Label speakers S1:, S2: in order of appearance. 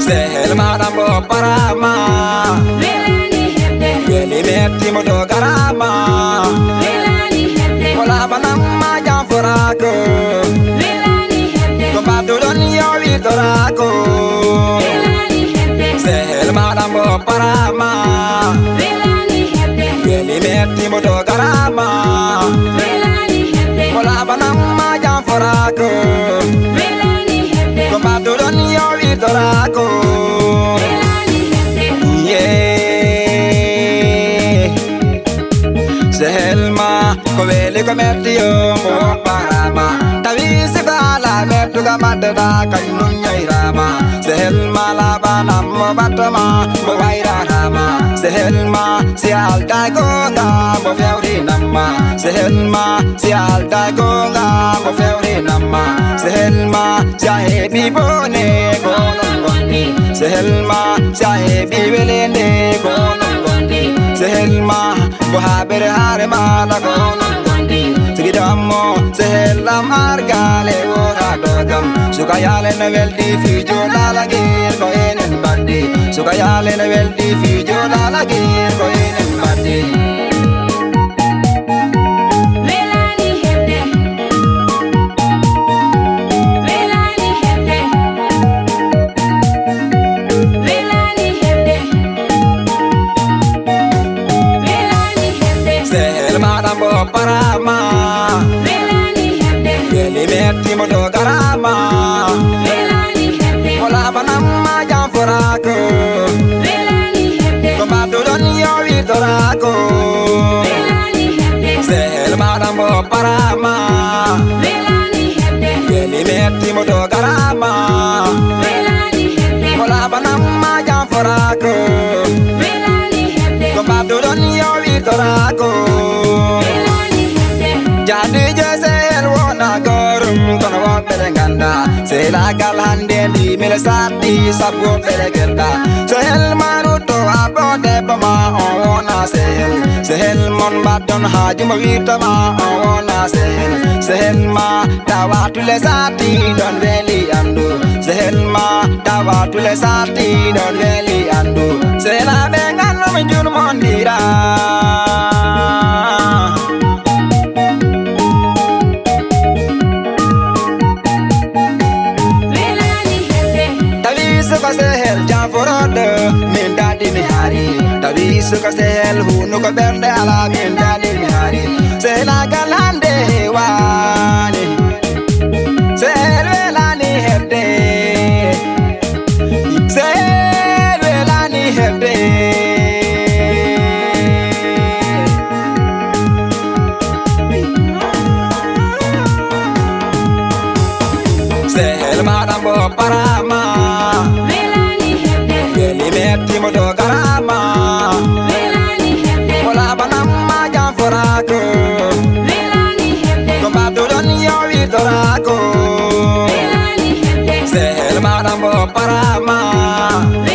S1: Sehel madam bo parama
S2: Velani hede
S1: Veli metti modo garama
S2: Velani hede
S1: Mola banam ma jam forako
S2: Velani hede
S1: Tombado don yo vitorako
S2: Velani hede
S1: Sehel madam bo parama
S2: Velani hede
S1: Veli metti modo garama
S2: Velani hede
S1: Mola banam ma jam forako
S2: Velani hede
S1: Tombado don yo vitorako
S2: Velani hede
S1: Yeah Sehelma ko veli ko metti yo mo parama tawi se bala mettu ga madda kanu nyairama Sehelma la banam mo batama mo waira rama Sehelma si alta gonga mo fewri namma Sehelma si alta gonga mo fewri namma Sehelma jahebi bone gonon gondi Sehelma jahebi velende gonon gondi Sehelma bo habere hare mala gonon gondi Sigidammo sehelam argale ora dogam Sukayale na veldi fijo lalagir ko enen bandi Sukayale na veldi fijo lalagir ko enen bandi
S2: Velani hede Velani hede Velani hede Velani hede
S1: Sehel madam bo parama
S2: Velani hede
S1: Veli metti modo garama
S2: Velani hede
S1: Mola banam ma jam forako
S2: Velani hede
S1: Tombado don yo vitorako
S2: Velani hede
S1: Sehel madam bo parama
S2: Velani hede
S1: Veli metti modo garama
S2: Velani hede
S1: Mola banam ma jam forako
S2: Velani hede
S1: Tombado don yo vitorako
S2: Velani hede
S1: Jadi je sehel wona gorum kono wo bele ganda Sehela gal hande ndi mele sati sabu bele gelda Sehel maruto abode bama on wona sehel Sehel mon badon haji mo witama on wona sehel Sehel ma dawa tule sati don veli andu Sehel ma dawa tule sati don veli andu Sehela bengan no minjun mondira
S2: Velani hede
S1: Tawi suka sehel jam forode min dadi mi hari Tawi suka sehel hunu ko bernde ala min dadi mi hari Sehela galande hewani Sehel velani hede Sehel velani hede Sehel madam bo parama
S2: Velani hede
S1: Veli metti modo garama
S2: Velani hede
S1: Mola banam ma jam forako
S2: Velani hede
S1: Tombado don yo vitorako
S2: Velani hede
S1: Sehel madam bo parama
S2: Velani